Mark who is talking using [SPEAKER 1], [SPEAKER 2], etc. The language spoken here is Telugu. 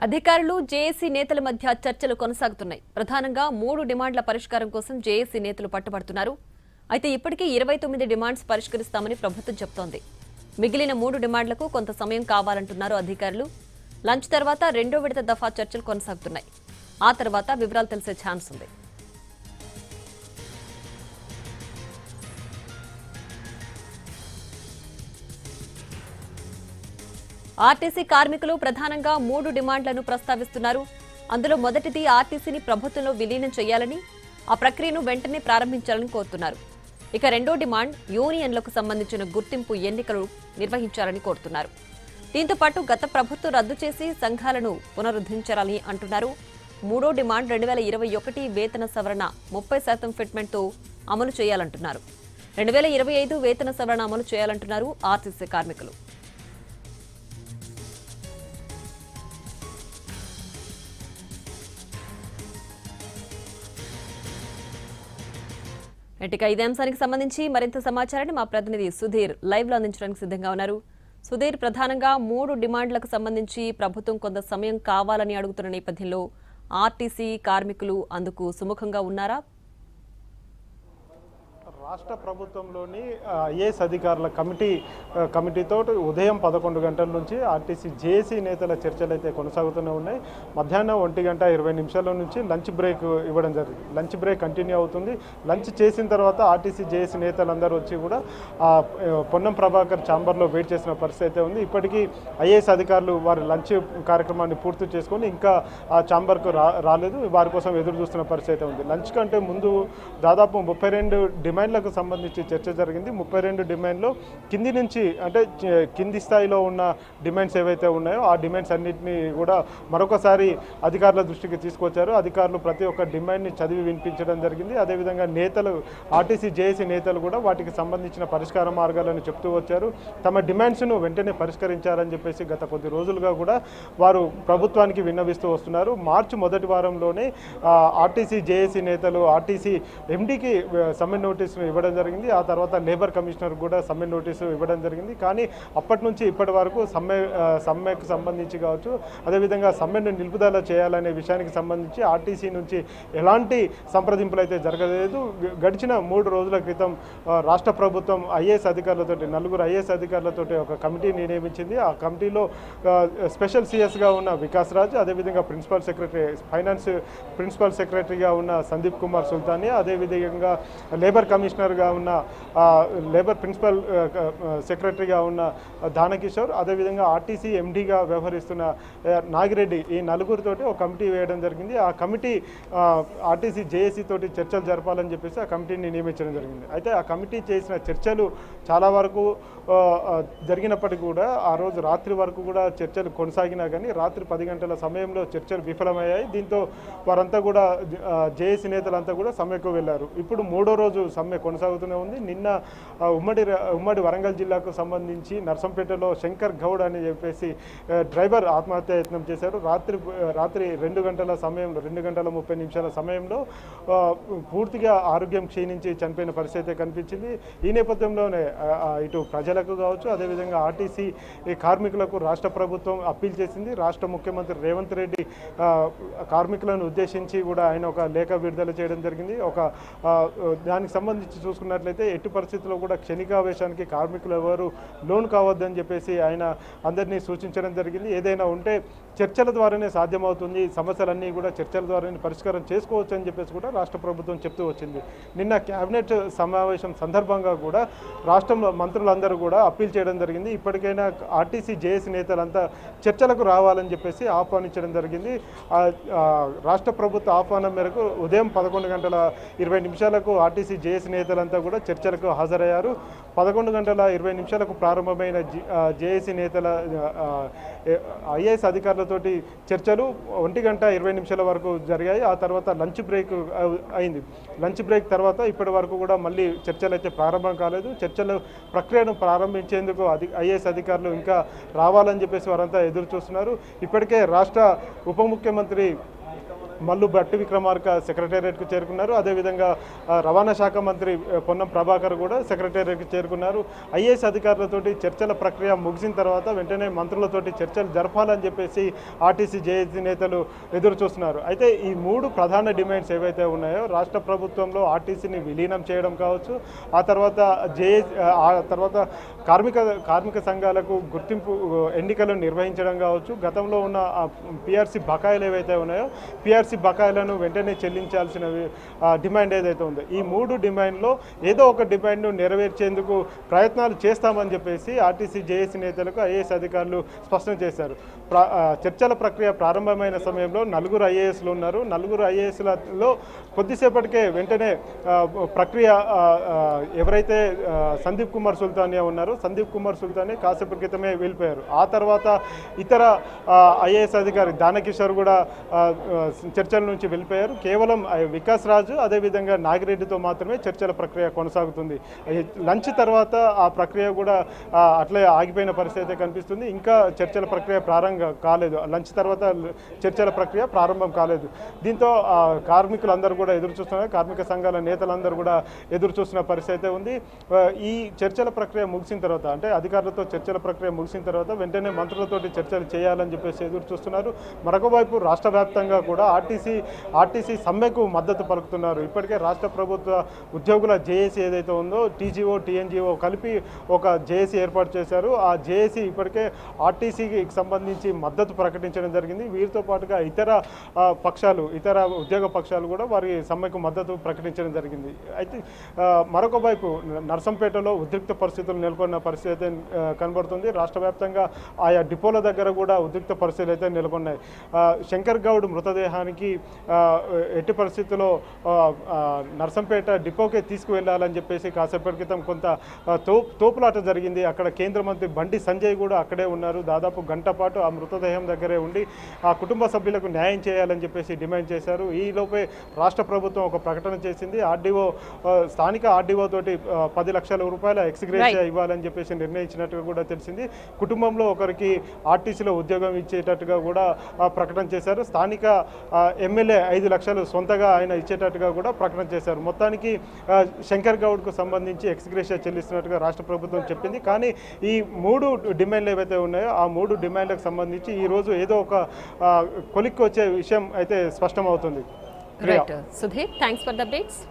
[SPEAKER 1] అధికారులు జేఏసీ నేతల మధ్య చర్చలు కొనసాగుతున్నాయి. ప్రధానంగా 3 డిమాండ్ల పరిష్కారం కోసం జేఏసీ నేతలు పట్టుబడుతున్నారు. అయితే ఇప్పటికే 29 డిమాండ్స్ పరిష్కరిస్తామని ప్రభుత్వం చెబుతోంది. మిగిలిన 3 డిమాండ్లకు కొంత సమయం కావాలంటున్నారు అధికారులు. లంచ్ తర్వాత రెండో విడత దఫా చర్చలు కొనసాగుతున్నాయి. ఆ తర్వాత వివరాలు తెలిసే ఛాన్స్ ఉంది. ఆర్టీసీ కార్మికులు ప్రధానంగా 3 డిమాండ్లను ప్రస్తావిస్తున్నారు. అందులో మొదటిది ఆర్టీసీని ప్రభుత్వంలో విలీనం చేయాలని, ఆ ప్రక్రియను వెంటనే ప్రారంభించాలని కోరుతున్నారు. ఇక రెండో డిమాండ్ యూనియన్లకు సంబంధించిన గుర్తింపు ఎన్నికలు నిర్వహించాలని కోరుతున్నారు. దీంతో పాటు గత ప్రభుత్వం రద్దు చేసి సంఘాలను పునరుద్ధరించాలని అంటున్నారు. మూడో డిమాండ్ 2021 వేతన సవరణ 30% ఫిట్మెంట్తో అమలు చేయాలంటున్నారు. 2025 వేతన సవరణ అమలు చేయాలంటున్నారు ఆర్టీసీ కార్మికులు. ఇక ఇదే అంశానికి సంబంధించి మరింత సమాచారాన్ని మా ప్రతినిధి సుధీర్ లైవ్ లో అందించడానికి సిద్ధంగా ఉన్నారు. సుధీర్, ప్రధానంగా 3 డిమాండ్లకు సంబంధించి ప్రభుత్వం కొంత సమయం కావాలని అడుగుతున్న నేపథ్యంలో ఆర్టీసీ కార్మికులు అందుకు సుముఖంగా ఉన్నారా?
[SPEAKER 2] రాష్ట్ర ప్రభుత్వంలోని ఐఏఎస్ అధికారుల కమిటీతో ఉదయం 11 గంటల నుంచి ఆర్టీసీ జేఏసీ నేతల చర్చలు అయితే కొనసాగుతూనే ఉన్నాయి. మధ్యాహ్నం 1:20 నుంచి లంచ్ బ్రేక్ ఇవ్వడం జరిగింది. లంచ్ బ్రేక్ కంటిన్యూ అవుతుంది. లంచ్ చేసిన తర్వాత ఆర్టీసీ జేఏసీ నేతలందరూ వచ్చి కూడా పొన్నం ప్రభాకర్ ఛాంబర్లో వెయిట్ చేసిన పరిస్థితి అయితే ఉంది. ఇప్పటికీ ఐఏఎస్ అధికారులు వారి లంచ్ కార్యక్రమాన్ని పూర్తి చేసుకొని ఇంకా ఆ ఛాంబర్కు రాలేదు. వారి కోసం ఎదురు చూస్తున్న పరిస్థితి అయితే ఉంది. లంచ్ కంటే ముందు దాదాపు 32 డిమాండ్లకు సంబంధించి చర్చ జరిగింది. 32 డిమాండ్లో కింది నుంచి అంటే కింది స్థాయిలో ఉన్న డిమాండ్స్ ఏవైతే ఉన్నాయో ఆ డిమాండ్స్ అన్నింటినీ కూడా మరొకసారి అధికారుల దృష్టికి తీసుకొచ్చారు. అధికారులు ప్రతి ఒక్క డిమాండ్ని చదివి వినిపించడం జరిగింది. అదేవిధంగా నేతలు ఆర్టీసీ జేఏసీ నేతలు కూడా వాటికి సంబంధించిన పరిష్కార మార్గాలను చెప్తూ వచ్చారు. తమ డిమాండ్స్ను వెంటనే పరిష్కరించారని చెప్పేసి గత కొద్ది రోజులుగా కూడా వారు ప్రభుత్వానికి విన్నవిస్తూ వస్తున్నారు. మార్చి మొదటి వారంలోనే ఆర్టీసీ జేఏసీ నేతలు ఆర్టీసీ ఎండీకి సమ్మె నోటీసును ఇవ్వడం జరిగింది. ఆ తర్వాత లేబర్ కమిషనర్ కూడా సమ్మె నోటీసు ఇవ్వడం జరిగింది. కానీ అప్పటి నుంచి ఇప్పటి వరకు సమ్మెకు సంబంధించి కావచ్చు, అదేవిధంగా సమ్మెను నిలుపుదల చేయాలనే విషయానికి సంబంధించి ఆర్టీసీ నుంచి ఎలాంటి సంప్రదింపులు అయితే జరగలేదు. గడిచిన 3 రోజుల క్రితం రాష్ట్ర ప్రభుత్వం ఐఏఎస్ అధికారులతో 4 ఐఏఎస్ అధికారులతో ఒక కమిటీని నియమించింది. ఆ కమిటీలో స్పెషల్ సిఎస్గా ఉన్న వికాస్ రాజ్, అదేవిధంగా ప్రిన్సిపల్ సెక్రటరీ ఫైనాన్స్ ప్రిన్సిపల్ సెక్రటరీగా ఉన్న సందీప్ కుమార్ సుల్తానియా, అదేవిధంగా లేబర్ కమిషనర్గా ఉన్న లేబర్ ప్రిన్సిపల్ సెక్రటరీగా ఉన్న దానకిషోర్, అదేవిధంగా ఆర్టీసీ ఎండీగా వ్యవహరిస్తున్న నాగిరెడ్డి, ఈ నలుగురితోటి ఒక కమిటీ వేయడం జరిగింది. ఆ కమిటీ ఆర్టీసీ జేఏసీ తోటి చర్చలు జరపాలని చెప్పేసి ఆ కమిటీని నియమించడం జరిగింది. అయితే ఆ కమిటీ చేసిన చర్చలు చాలా వరకు జరిగినప్పటికీ కూడా ఆ రోజు రాత్రి వరకు కూడా చర్చలు కొనసాగినా కానీ రాత్రి 10 గంటల సమయంలో చర్చలు విఫలమయ్యాయి. దీంతో వారంతా కూడా జేఏసీ నేతలంతా కూడా సమ్మెకు వెళ్లారు. ఇప్పుడు 3వ రోజు సమ్మె కొనసాగుతూనే ఉంది. నిన్న ఉమ్మడి వరంగల్ జిల్లాకు సంబంధించి నర్సంపేటలో శంకర్ గౌడ్ అని చెప్పేసి డ్రైవర్ ఆత్మహత్య యత్నం చేశారు. రాత్రి 2 గంటల సమయంలో 2 గంటల 30 నిమిషాల సమయంలో పూర్తిగా ఆరోగ్యం క్షీణించి చనిపోయిన పరిస్థితి కనిపించింది. ఈ నేపథ్యంలోనే ఇటు ప్రజలకు కావచ్చు, అదేవిధంగా ఆర్టీసీ కార్మికులకు రాష్ట్ర ప్రభుత్వం అప్పీల్ చేసింది. రాష్ట్ర ముఖ్యమంత్రి రేవంత్ రెడ్డి కార్మికులను ఉద్దేశించి కూడా ఆయన ఒక లేఖ విడుదల చేయడం జరిగింది. దానికి సంబంధించి చూసుకున్నట్లయితే ఎట్టి పరిస్థితుల్లో కూడా క్షణికావేశానికి కార్మికులు ఎవరు లోన్ కావద్దని చెప్పేసి ఆయన అందరినీ సూచించడం జరిగింది. ఏదైనా ఉంటే చర్చల ద్వారానే సాధ్యమవుతుంది, సమస్యలన్నీ కూడా చర్చల ద్వారానే పరిష్కారం చేసుకోవచ్చు అని చెప్పేసి కూడా రాష్ట్ర ప్రభుత్వం చెప్తూ వచ్చింది. నిన్న కేబినెట్ సమావేశం సందర్భంగా కూడా రాష్ట్రంలో మంత్రులందరూ కూడా అప్పీల్ చేయడం జరిగింది. ఇప్పటికైనా ఆర్టీసీ జేఏసీ నేతలంతా చర్చలకు రావాలని చెప్పేసి ఆహ్వానించడం జరిగింది. రాష్ట్ర ప్రభుత్వ ఆహ్వానం మేరకు ఉదయం 11:20 ఆర్టీసీ జేఏసీ నేతలంతా కూడా చర్చలకు హాజరయ్యారు. 11:20 ప్రారంభమైన జేఏసీ నేతల ఐఏఎస్ అధికారులతోటి చర్చలు 1:20 వరకు జరిగాయి. ఆ తర్వాత లంచ్ బ్రేక్ అయింది. లంచ్ బ్రేక్ తర్వాత ఇప్పటి వరకు కూడా మళ్ళీ చర్చలు అయితే ప్రారంభం కాలేదు. చర్చల ప్రక్రియను ప్రారంభించేందుకు ఐఏఎస్ అధికారులు ఇంకా రావాలని చెప్పేసి వారంతా ఎదురు చూస్తున్నారు. ఇప్పటికే రాష్ట్ర ఉప ముఖ్యమంత్రి మల్లు భట్టి విక్రమార్క సెక్రటేరియట్కు చేరుకున్నారు. అదేవిధంగా రవాణా శాఖ మంత్రి పొన్నం ప్రభాకర్ కూడా సెక్రటేరియట్కు చేరుకున్నారు. ఐఏఎస్ అధికారులతోటి చర్చల ప్రక్రియ ముగిసిన తర్వాత వెంటనే మంత్రులతోటి చర్చలు జరపాలని చెప్పేసి ఆర్టీసీ జేఏసీ నేతలు ఎదురు చూస్తున్నారు. అయితే ఈ 3 ప్రధాన డిమాండ్స్ ఏవైతే ఉన్నాయో రాష్ట్ర ప్రభుత్వంలో ఆర్టీసీని విలీనం చేయడం కావచ్చు, ఆ తర్వాత కార్మిక సంఘాలకు గుర్తింపు ఎన్నికలను నిర్వహించడం కావచ్చు, గతంలో ఉన్న పిఆర్సీ బకాయిలు ఏవైతే ఉన్నాయో పిఆర్సీ బకాయిలను వెంటనే చెల్లించాల్సిన డిమాండ్ ఏదైతే ఉందో ఈ 3 డిమాండ్లో ఏదో ఒక డిమాండ్ను నెరవేర్చేందుకు ప్రయత్నాలు చేస్తామని చెప్పేసి ఆర్టీసీ జేఏసీ నేతలకు ఐఏఎస్ అధికారులు స్పష్టం చేశారు. చర్చల ప్రక్రియ ప్రారంభమైన సమయంలో 4 ఐఏఎస్లు ఉన్నారు. 4 ఐఏఎస్లలో కొద్దిసేపటికే వెంటనే ప్రక్రియ ఎవరైతే సందీప్ కుమార్ సుల్తానియా ఉన్నారో సందీప్ కుమార్ సుల్తానియా కాసేపటి క్రితమే వెళ్ళిపోయారు. ఆ తర్వాత ఇతర ఐఏఎస్ అధికారి దానకిషోర్ కూడా చర్చల నుంచి వెళ్ళిపోయారు. కేవలం వికాస్ రాజు అదేవిధంగా నాగిరెడ్డితో మాత్రమే చర్చల ప్రక్రియ కొనసాగుతుంది. లంచ్ తర్వాత ఆ ప్రక్రియ కూడా అట్లే ఆగిపోయిన పరిస్థితి కనిపిస్తుంది. ఇంకా చర్చల ప్రక్రియ ప్రారంభం కాలేదు. లంచ్ తర్వాత చర్చల ప్రక్రియ ప్రారంభం కాలేదు. దీంతో కార్మికులందరూ కూడా ఎదురు చూస్తున్నారు. కార్మిక సంఘాల నేతలందరూ కూడా ఎదురు చూస్తున్న పరిస్థితి ఉంది. ఈ చర్చల ప్రక్రియ ముగిసిన తర్వాత అంటే అధికారులతో చర్చల ప్రక్రియ ముగిసిన తర్వాత వెంటనే మంత్రులతోటి చర్చలు చేయాలని చెప్పేసి ఎదురు చూస్తున్నారు. మరొక వైపు రాష్ట్ర వ్యాప్తంగా కూడా ఆర్టీసీ సమ్మెకు మద్దతు పలుకుతున్నారు. ఇప్పటికే రాష్ట్ర ప్రభుత్వ ఉద్యోగుల జేఏసీ ఏదైతే ఉందో టీజీఓ టీఎన్జీఓ కలిపి ఒక జేఏసీ ఏర్పాటు చేశారు. ఆ జేఏసీ ఇప్పటికే ఆర్టీసీకి సంబంధించి మద్దతు ప్రకటించడం జరిగింది. వీరితో పాటుగా ఇతర ఉద్యోగ పక్షాలు కూడా వారి సమ్మెకు మద్దతు ప్రకటించడం జరిగింది. అయితే మరొక వైపు నర్సంపేటలో ఉద్రిక్త పరిస్థితులు నెలకొన్న పరిస్థితి కనబడుతుంది. రాష్ట్ర వ్యాప్తంగా ఆయా డిపోల దగ్గర కూడా ఉద్రిక్త పరిస్థితులు అయితే నెలకొన్నాయి. శంకర్ గౌడ్ మృతదేహానికి ఎట్టి పరిస్థితుల్లో నర్సంపేట డిపోకే తీసుకువెళ్లాలని చెప్పేసి కాసేపటి క్రితం కొంత తోపులాట జరిగింది. అక్కడ కేంద్ర మంత్రి బండి సంజయ్ కూడా అక్కడే ఉన్నారు. దాదాపు గంట పాటు ఆ మృతదేహం దగ్గరే ఉండి ఆ కుటుంబ సభ్యులకు న్యాయం చేయాలని చెప్పేసి డిమాండ్ చేశారు. ఈ లోపే రాష్ట్ర ప్రభుత్వం ఒక ప్రకటన చేసింది. స్థానిక ఆర్డీఓ తోటి 10 లక్షల రూపాయల ఎక్స్గ్రేషియా ఇవ్వాలని చెప్పేసి నిర్ణయించినట్టుగా కూడా తెలిసింది. కుటుంబంలో ఒకరికి ఆర్టీసీలో ఉద్యోగం ఇచ్చేటట్టుగా కూడా ప్రకటన చేశారు. స్థానిక ఎమ్మెల్యే 5 లక్షలు సొంతగా ఆయన ఇచ్చేటట్టుగా కూడా ప్రకటన చేశారు. మొత్తానికి శంకర్ గౌడ్కు సంబంధించి ఎక్స్గ్రేషియా చెల్లిస్తున్నట్టుగా రాష్ట్ర ప్రభుత్వం చెప్పింది. కానీ ఈ 3 డిమాండ్లు ఏవైతే ఉన్నాయో ఆ 3 డిమాండ్లకు సంబంధించి ఈరోజు ఏదో ఒక కొలిక్కి వచ్చే విషయం అయితే స్పష్టమవుతుంది.
[SPEAKER 1] Right Sudheer, thanks for the updates.